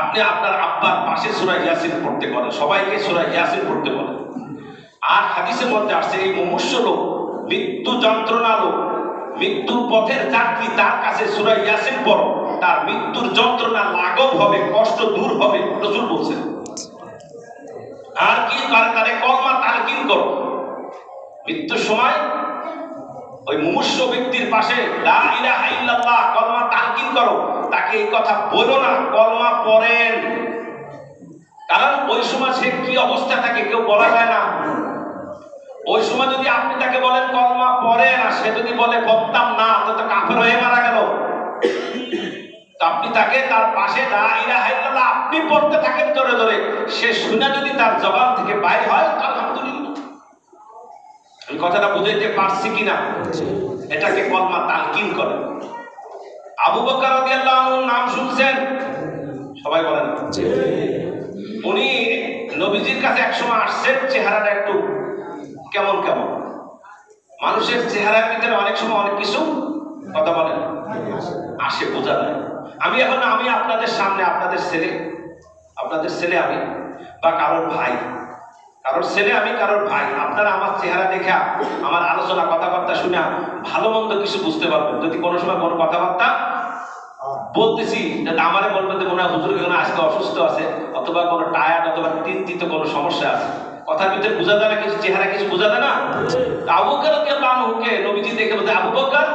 আপনি আপনার আব্বার পাশে সূরা ইয়াসিন পড়তে বলেন, সবাইকে সূরা ইয়াসিন পড়তে বলেন। আর হাদিসের মধ্যে আসছে এই মুমূর্ষু লোক, মৃত্যু যন্ত্রণা লোক, মৃত্যুর পথের যাত্রী, তার কাছে সূরা ইয়াসিন পড়ো, তার মৃত্যুর যন্ত্রণা লাঘব হবে, কষ্ট দূর হবে, রাসূল বলছেন। আর কি করে? তারে কলমা তালকিন করো। মৃত্যুর সময় ওই মুমূর্ষু ব্যক্তির পাশে লা ইলাহা ইল্লাল্লাহ কলমা তালকিন করো, তাকে এই কথা বলো না, কলমা পড়েন। কারণ ওই সময় সে কি অবস্থা থাকে কেউ বলা যায় না। ওই সময় যদি আপনি তাকে বলেন কলমা পড়েন, আর সে যদি বলে পড়তাম না, তো কাফের হয়ে মারা গেল। তো আপনি তাকে তার পাশে লা ইলাহা ইল্লাল্লাহ আপনি পড়তে থাকেন ধরে ধরে, সে শুনে যদি তার জবান থেকে বাইর হয় আলহামদুলিল্লাহ। আমি কথাটা বুঝাইতে পারছি কিনা? এটাকে কলমা তালকিন করে। আবু বকর রাদিয়াল্লাহু আনহুর নাম শুনছেন সবাই? বলেন। উনি নবীজির কাছে একসময় আসছেন, চেহারাটা একটু কেমন কেমন, মানুষের চেহারার ভিতরে অনেক সময় অনেক কিছু কথা বলেন আসে, বোঝা যায়। আমি আপনাদের সামনে আপনাদের ছেলে আমি, বা কারোর ভাই, কারোর ছেলে আমি, কারোর ভাই। আপনারা আমার চেহারা দেখা, আমার আলোচনা কথাবার্তা শুনে ভালো মন্দ কিছু বুঝতে পারবেন। যদি কোনো সময় কোনো কথাবার্তা বলতেছি, আমারে বলবেন যে মনে হয় হুজুর এখানে আজকে অসুস্থ আছে, অথবা কোনো টায়ার্ড, অথবা চিন্তিত কোনো সমস্যা আছে। কথার ভিতরে বোঝা যায় না কিছু, চেহারা কিছু বোঝা যায় না। আবু বকর রাদিয়াল্লাহু আনহুকে নবীজি দেখে বলতে, আবু বকর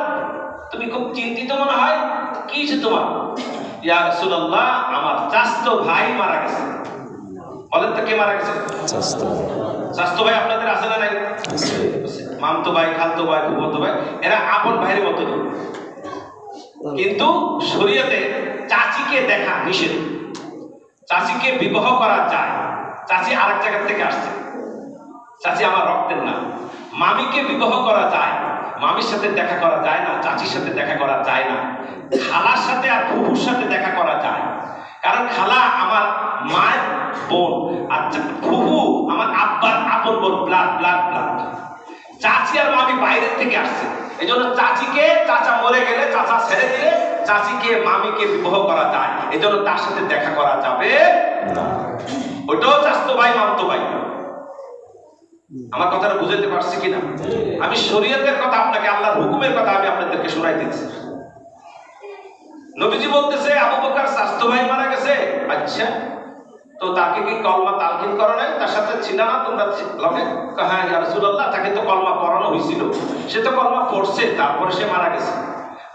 তুমি খুব চিন্তিত মনে হয়, কি হয়েছে তোমার? ইয়া রাসূলুল্লাহ, আমার চাচতো ভাই মারা গেছে। বলেন তো কে মারা গেছে? চাচতো ভাই আপনাদের আছে না নাই? মামতো ভাই, খালতো ভাই, ফুফাতো ভাই, এরা আপন ভাইয়ের মতো। কিন্তু শরীয়তে চাচিকে দেখা নিষেধ। চাচিকে বিবাহ করা যায়, চাচি আরেক জায়গা থেকে আসছে, চাচি আমার রক্তের না। মামিকে বিবাহ করা যায়, মামির সাথে দেখা করা যায় না, চাচির সাথে দেখা করা যায় না। খালার সাথে আর ফুফুর সাথে দেখা করা যায়, কারণ খালা আমার মায়ের বোন, আর ফুফু আমার আব্বার আপন বোন, ব্লাড ব্লাড ব্লাড। চাচি আর মামি বাইরের থেকে আসছে, এই জন্য চাচিকে, চাচা মরে গেলে, চাচা ছেড়ে দিলে চাচিকে মামিকে বিবাহ করা যায়, এই জন্য তার সাথে দেখা করা যাবে না। ওইটাও চাচতো ভাই, মামতো ভাই। আমার কথাটা বুঝাতে পারছি কিনা? আমি শরীয়তের কথা আপনাকে, আল্লাহর হুকুমের কথা আমি আপনাদেরকে শোনাই দিচ্ছি। নবীজি বলতেছে আবু বকর চাচতো ভাই মারা গেছে, আচ্ছা তো তাকে কি কলমা তালকিন করো নাই? তার সাথে ছিল না তোমরা লগে? হ্যাঁ ইয়া রাসূলুল্লাহ, তাকে তো কলমা পড়ানো হয়েছিল, সে তো কলমা পড়ছে, তারপরে সে মারা গেছে।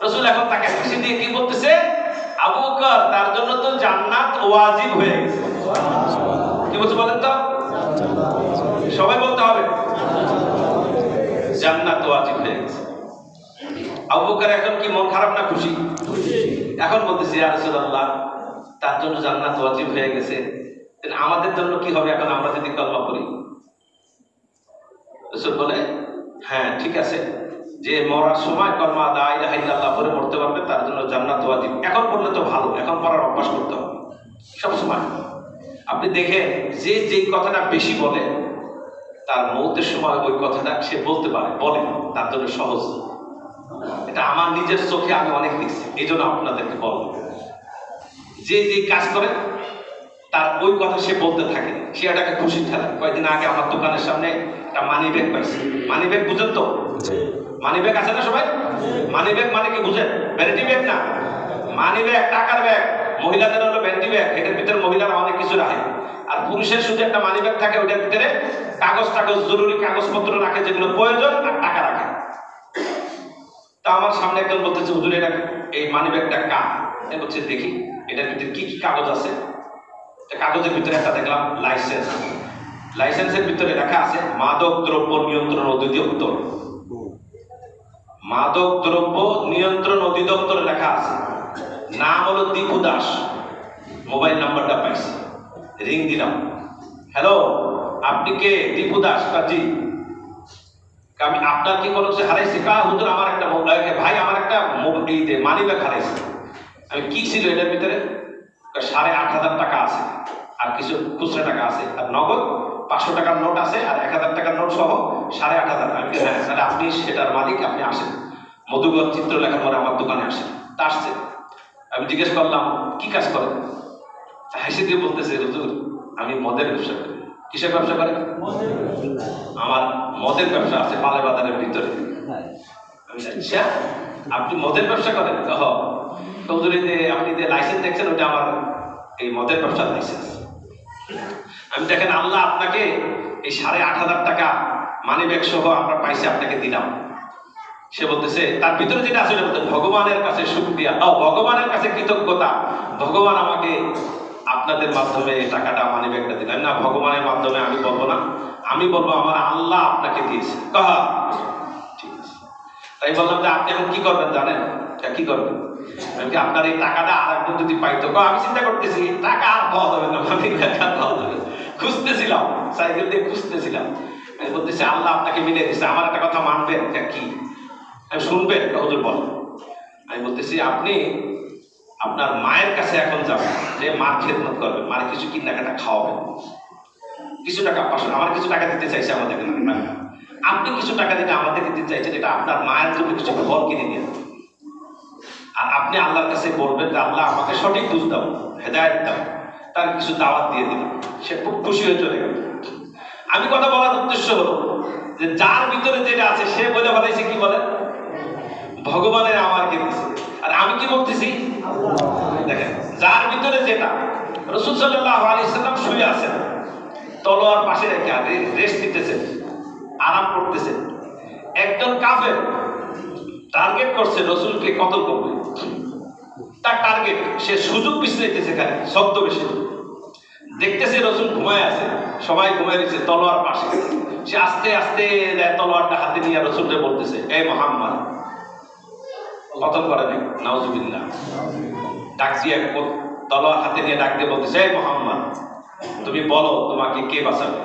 রাসূল এখন তাকে হাসি দিয়ে কি বলতেছে? আবু বকর, তার জন্য তো জান্নাত ওয়াজিব হয়ে গেছে। কি বলছে বলেন তো? সবাই বলতে হবে, জান্নাত ওয়াজিব হয়ে গেছে। আবু বকর এখন কি মন খারাপ না খুশি? এখন বলতেছে ইয়া রাসূলুল্লাহ, তার জন্য জান্নাত ওয়াজিব হয়ে গেছে, আমাদের জন্য কি হবে এখন আমরা যদি কলমা পড়ি? রাসূল বলে হ্যাঁ ঠিক আছে, যে মরার সময় কলমা লা ইলাহা ইল্লাল্লাহ পড়ে মরতে পারবে তার জন্য জান্নাত ওয়াজিব। এখন পড়লে তো ভালো, এখন পড়ার অভ্যাস করতে হবে সব সময়। আপনি দেখেন যে যেই কথাটা বেশি বলে, তার মৌতের সময় ওই কথাটা সে বলতে পারে, বলে, তার জন্য সহজ। এটা আমার নিজের চোখে আমি অনেক দেখছি, এই জন্য আপনাদেরকে বলবো, যে যে কাজ করে তার ওই কথা সে বলতে থাকে, সে এটাকে খুশি ঠেলায়। কয়েকদিন আগে আমার দোকানের সামনে একটা মানি ব্যাগ পাইছে। মানি ব্যাগ বুঝেন তো? মানি ব্যাগ আছে না সবাই? মানি ব্যাগ মানে কি বুঝেন? ভ্যানিটি ব্যাগ না, মানি ব্যাগ টাকার ব্যাগ। মহিলাদের হলো ভ্যানিটি ব্যাগ, এটার ভিতরে মহিলারা অনেক কিছু রাখে। আর পুরুষের শুধু একটা মানি ব্যাগ থাকে, ওইটার ভিতরে কাগজ টাগজ, জরুরি কাগজপত্র রাখে, যেগুলো প্রয়োজন, আর টাকা রাখে। তা আমার সামনে একজন বলতেছে হুজুর এটা এই মানি ব্যাগটা কার? বলছে দেখি এটার ভিতরে কি কি কাগজ আছে। কাগজের ভিতরে একটা দেখলাম লাইসেন্স। লাইসেন্সের ভিতরে লেখা আছে মাদক দ্রব্য নিয়ন্ত্রণ অধিদপ্তর। মাদক দ্রব্য নিয়ন্ত্রণ অধিদপ্তরে লেখা আছে, নাম হলো দীপু দাস। মোবাইল নাম্বারটা পাইছি, রিং দিলাম, হ্যালো আপনি কে? দীপু দাস। জি। আমি আপনার কি কোনো কিছু হারাইছি? হুজুর আমার একটা মোবাইল, ভাই আমার একটা মানি ব্যাগ হারাইছে। আমি কি ছিল এটার ভিতরে? 8,500 টাকা আছে, আর কিছু খুচরা টাকা আছে, আর নগদ 500 টাকার নোট আছে, আর 1000 টাকার নোট সহ 8,500। আমি হ্যাঁ, তাহলে আপনি সেটার মালিক, আপনি আসেন মধুগর চিত্রলেখার পরে আমার দোকানে আসেন। তা আসছে। আমি জিজ্ঞেস করলাম কি কাজ করেন? হাসি দিয়ে বলতেছে, হুজুর আমি মদের ব্যবসা করি। কিসের ব্যবসা করেন? আমার মদের ব্যবসা আছে পালে বাজারের ভিতরে। আমি আচ্ছা, আপনি মদের ব্যবসা করেন? হুজুর এই যে আপনি যে লাইসেন্স দেখছেন ওটা আমার এই মদের ব্যবসার লাইসেন্স। আমি দেখেন আল্লাহ আপনাকে এই 8,500 টাকা মানি ব্যাগ সহ আমরা পাইছি, আপনাকে দিলাম। সে বলতেছে তার ভিতরে যেটা আছে বলতে ভগবানের কাছে শুকরিয়া, ভগবানের কাছে কৃতজ্ঞতা, ভগবান আমাকে আপনাদের মাধ্যমে টাকাটা মানি ব্যাগটা দিলেন। না, ভগবানের মাধ্যমে আমি বলবো না, আমি বলবো আমার আল্লাহ আপনাকে দিয়েছে। ঠিক আছে, তাই বললাম যে আপনি এখন কি করবেন জানেন? কি করবেন? আপনার এই টাকাটা আর একজন যদি পাইতো। আমি চিন্তা করতেছি টাকা আর পাওয়া যাবে না, মানি ব্যাগ আর পাওয়া যাবে। খুঁজতেছিলাম, সাইকেল দিয়ে খুঁজতেছিলাম। আমি বলতেছি আল্লাহ আপনাকে মিলিয়ে দিচ্ছে। আমার একটা কথা মানবেন? কি শুনবেন? হুজুর বল। আমি বলতেছি আপনি আপনার মায়ের কাছে এখন যাবেন, যে মার খেদমত করবেন, মার কিছু কিনাকাটা খাওয়াবেন, কিছু টাকা আমার কিছু টাকা দিতে চাইছে আমাদেরকে, আপনি কিছু টাকা দিতে আমাদেরকে দিতে চাইছেন, এটা আপনার মায়ের জন্য কিছু ঘর কিনে দিন। আর আপনি আল্লাহর কাছে বলবেন যে আল্লাহ আমাকে সঠিক বুঝ দাও, হেদায়েত দাও, তার কিছু দাওয়াত দিয়ে দিন। সে খুব খুশি হয়ে চলে গেল। আমি কথা বলার উদ্দেশ্য হলো যে যার ভিতরে যেটা আছে সে বলে বলাইছে কি বলে ভগবানের আমাকে দিয়েছে, আর আমি কি বলতেছি দেখেন যার ভিতরে যেটা। রাসূল সাল্লাল্লাহু আলাইহি সাল্লাম শুয়ে আছেন, তলোয়ার পাশে রেখে রেস্ট নিতেছেন, আরাম করতেছেন। একজন কাফের টার্গেট করছে রাসূলকে কতল করবে, তার টার্গেট, সে সুযোগ পিছাইতেছে, খালি শব্দ বেশি দেখতেছে রাসূল ঘুমায় আছে, সবাই ঘুমায় রয়েছে তলোয়ার পাশে। সে আস্তে আস্তে তলোয়ারটা হাতে নিয়ে রাসূলকে বলতেছে, এই মুহাম্মদ, কতল করে নাই, নাউজুবিল্লাহ। ডাক দিয়ে তলোয়ার হাতে নিয়ে ডাক দিয়ে বলতেছে, এই মুহাম্মদ, তুমি বলো তোমাকে কে বাঁচাবে?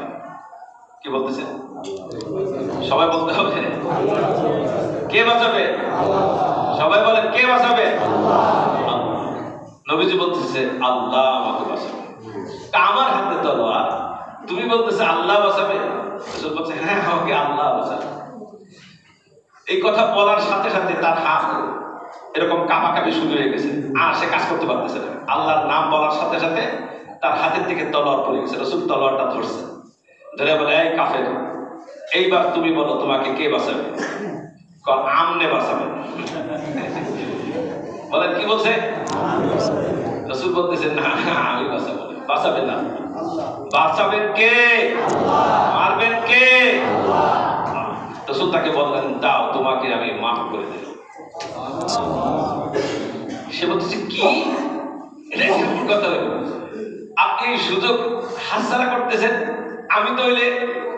কি বলতেছে? সবাই বলতে হবে কে বাঁচাবে? সবাই বলেন কে বাঁচাবে? নবীজি বলতেছে আল্লাহ আমাকে বাঁচাবে। আমার হাতে তলোয়ার, তুমি বলতেছে আল্লাহ বাঁচাবে? রাসূল বলছে হ্যাঁ, আমাকে আল্লাহ বাঁচাবে। এই কথা বলার সাথে সাথে তার হাত এরকম কাঁপাকাঁপি শুরু হয়ে গেছে, আর সে কাজ করতে পারতেছে না। আল্লাহর নাম বলার সাথে সাথে তার হাতের থেকে তলোয়ার পড়ে গেছে। রাসূল তলোয়ারটা ধরছে, ধরে বলে, এই কাফের, এইবার তুমি বলো তোমাকে কে বাঁচাবে? আমনে বাঁচাবে। বলেন কি বলছে? রাসূল বলতেছে না, আমি বাঁচাবো। বাঁচাবে না, বাঁচাবেন কে? মারবেন কে? রাসূল তাকে বললেন, দাও তোমাকে আমি মাফ করে দিলাম। সে বলতেছে কি? এটা কেমন কথা হলো? আপনি সুযোগ হাতছাড়া করতেছেন। আমি তো হইলে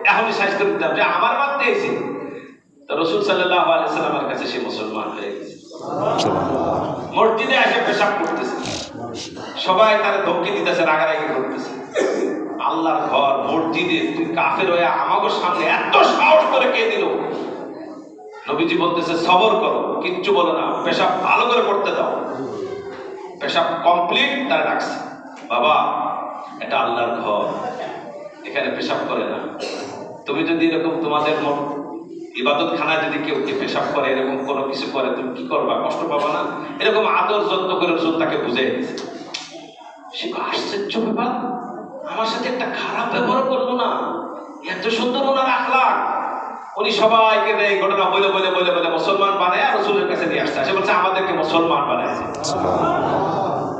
এখনই সাইজ করে দিতাম যে আমার মারতে এসে। তো রাসূল সাল্লাল্লাহু আলাইহি সাল্লামের কাছে সে মুসলমান হয়ে গেছে। মসজিদে এসে পেশাব করতেছে, সবাই তারা ধমকি দিতেছে, রাগারাগি করতেছে। আল্লাহর ঘর মসজিদে তুই কাফের হয়ে আমাদের সামনে এত সাহস করে কে দিল? নবীজি বলতেছে সবর করো, কিচ্ছু বলো না, পেশাব ভালো করে করতে দাও। পেশাব কমপ্লিট, তারা ডাকছে, বাবা এটা আল্লাহর ঘর, এখানে পেশাব করে না। তুমি যদি এরকম তোমাদের ইবাদত খানায় যদি কেউ পেশাব করে, এরকম কোনো কিছু করে, তুমি কি করবা? কষ্ট পাবা না? এরকম আদর যত্ন করে রাসূল তাকে বুঝিয়ে দিয়েছে। সে আশ্চর্য ব্যাপার, আমার সাথে একটা খারাপ ব্যবহার করলো না, এত সুন্দর ওনার আখলাক। উনি সবাইকে এই ঘটনা বলে বলে বলে বলে মুসলমান বানায় রাসূলের কাছে নিয়ে আসছে। সে বলছে আমাদেরকে মুসলমান বানাইছে।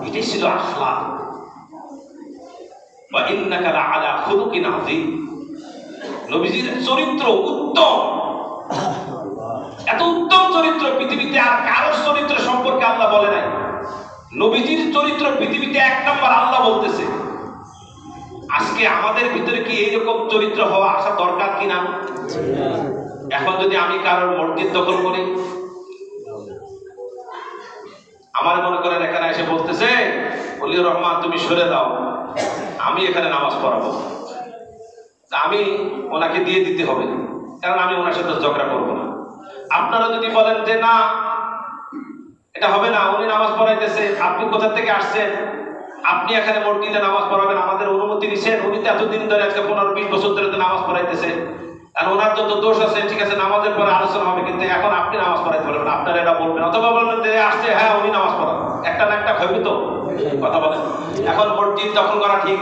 এটাই ছিল আখলাক। ওয়া ইন্নাকা লাআলা খুলুকিন আযীম। নবীজির চরিত্র উত্তম, এত উত্তম চরিত্র পৃথিবীতে আর কারোর চরিত্র সম্পর্কে আল্লাহ বলে নাই। নবীজির চরিত্র পৃথিবীতে এক নম্বর আল্লাহ বলতেছে। আজকে আমাদের ভিতরে কি এইরকম চরিত্র হওয়া আসা দরকার কিনা? এখন যদি আমি কারোর মসজিদ দখল করি, আমার মনে করেন এখানে এসে বলতেছে ওলিউর রহমান তুমি সরে দাও, আমি এখানে নামাজ পড়াবো, আমি ওনাকে দিয়ে দিতে হবে, কারণ আমি ওনার সাথে ঝগড়া করবো না। আপনারা যদি বলেন যে না এটা হবে না, উনি নামাজ পড়াইতেছে, আপনি কোথা থেকে আসছেন, আপনি এখানে মসজিদে নামাজ পড়াবেন, আমাদের অনুমতি দিচ্ছেন, উনি তো এতদিন ধরে আজকে 15-20 বছর ধরে নামাজ পড়াইতেছে, আর ওনার যত দোষ আছে ঠিক আছে, নামাজের পরে আলোচনা হবে, কিন্তু এখন আপনি নামাজ পড়াইতে বলবেন, আপনারা এটা বলবেন, অথবা বলবেন যে আসছে হ্যাঁ উনি নামাজ পড়ান, একটা না একটা হইবে তো, কথা বলেন। এখন মসজিদ দখল করা ঠিক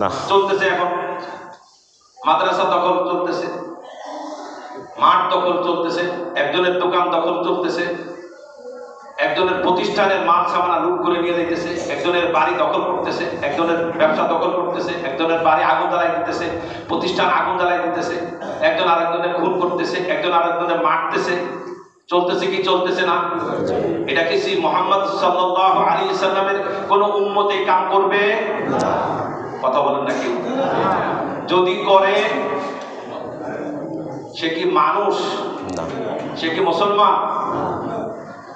না, চলতেছে, এখন মাদ্রাসা দখল চলতেছে, মাঠ দখল চলতেছে, একজনের দোকান দখল চলতেছে, একজনের প্রতিষ্ঠানের মাল সামানা লুট করে নিয়ে যাইতেছে, একজনের বাড়ি দখল করতেছে, একজনের ব্যবসা দখল করতেছে, একজনের বাড়ি আগুন জ্বালাই দিতেছে, প্রতিষ্ঠান আগুন জ্বালাই দিতেছে, একজন আরেকজনের খুন করতেছে, একজন আরেকজনের মারতেছে। চলতেছে কি চলতেছে না? এটা কি মুহাম্মদ সাল্লাল্লাহু আলাইহি সাল্লামের কোন উম্মত এই কাম করবে? কথা বলেন নাকি? যদি করে সে কি মানুষ? সে কি মুসলমান?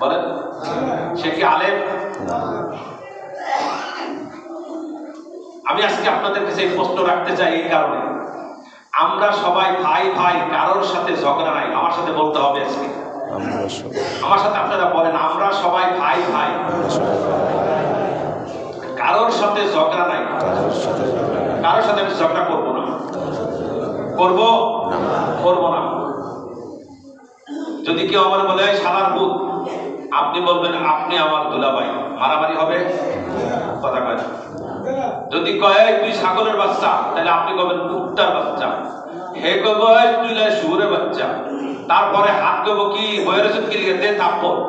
বলেন, সে কি আলেম? আমি আজকে আপনাদের কাছে এই প্রশ্ন রাখতে চাই এই কারণে, আমরা সবাই ভাই ভাই, কারোর সাথে ঝগড়া নাই। আমার সাথে বলতে হবে আজকে, আমার সাথে আপনারা বলেন, আমরা সবাই ভাই ভাই, কারোর সাথে ঝগড়া নাই। কারোর সাথে আমি ঝগড়া করবো না, করবো না। যদি কেউ আমার বলে শালার ভূত, আপনি বলবেন আপনি আমার দুলাভাই, মারামারি হবে? কথা কয়। যদি কয় তুই ছাগলের বাচ্চা, তাহলে আপনি কবেন কুত্তার বাচ্চা। হে কয় তুই শুয়োরের বাচ্চা। তারপরে হাত কব কি বয়ের ওষুধ কি লিখে দে থাপ্পড়,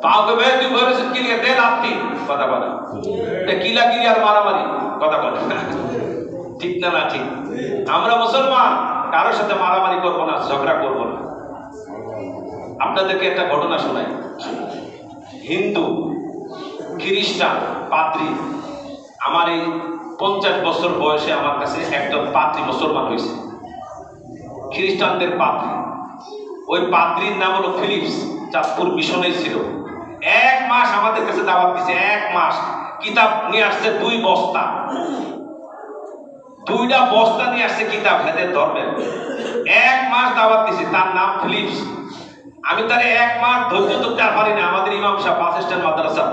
পা কবে তুই বয়ের ওষুধ কি লিখে দে লাত্তি। কথা বলে কিলাকিলি আর মারামারি। কথা বলে ঠিক না? না ঠিক? আমরা মুসলমান, কারোর সাথে মারামারি করবো না, ঝগড়া করবো না। আপনাদেরকে একটা ঘটনা শোনাই। হিন্দু, খ্রিস্টান, পাদ্রী, আমার এই 50 বছর বয়সে আমার কাছে একজন পাদ্রী মুসলমান হয়েছে, খ্রিস্টানদের পাদ্রী। ওই পাদ্রীর নাম হলো ফিলিপস, চাঁদপুর মিশনে ছিল। 1 মাস আমাদের কাছে দাওয়াত দিছে, 1 মাস। কিতাব নিয়ে আসছে 2 বস্তা, 2টা বস্তা নিয়ে আসছে কিতাব হেদের ধর্মের। 1 মাস দাওয়াত দিছে, তার নাম ফিলিপস। আমি তারে 1 মাস ধৈর্য ধরতে পারি না। আমাদের ইমাম সাহেব বাস স্ট্যান্ড মাদ্রাসা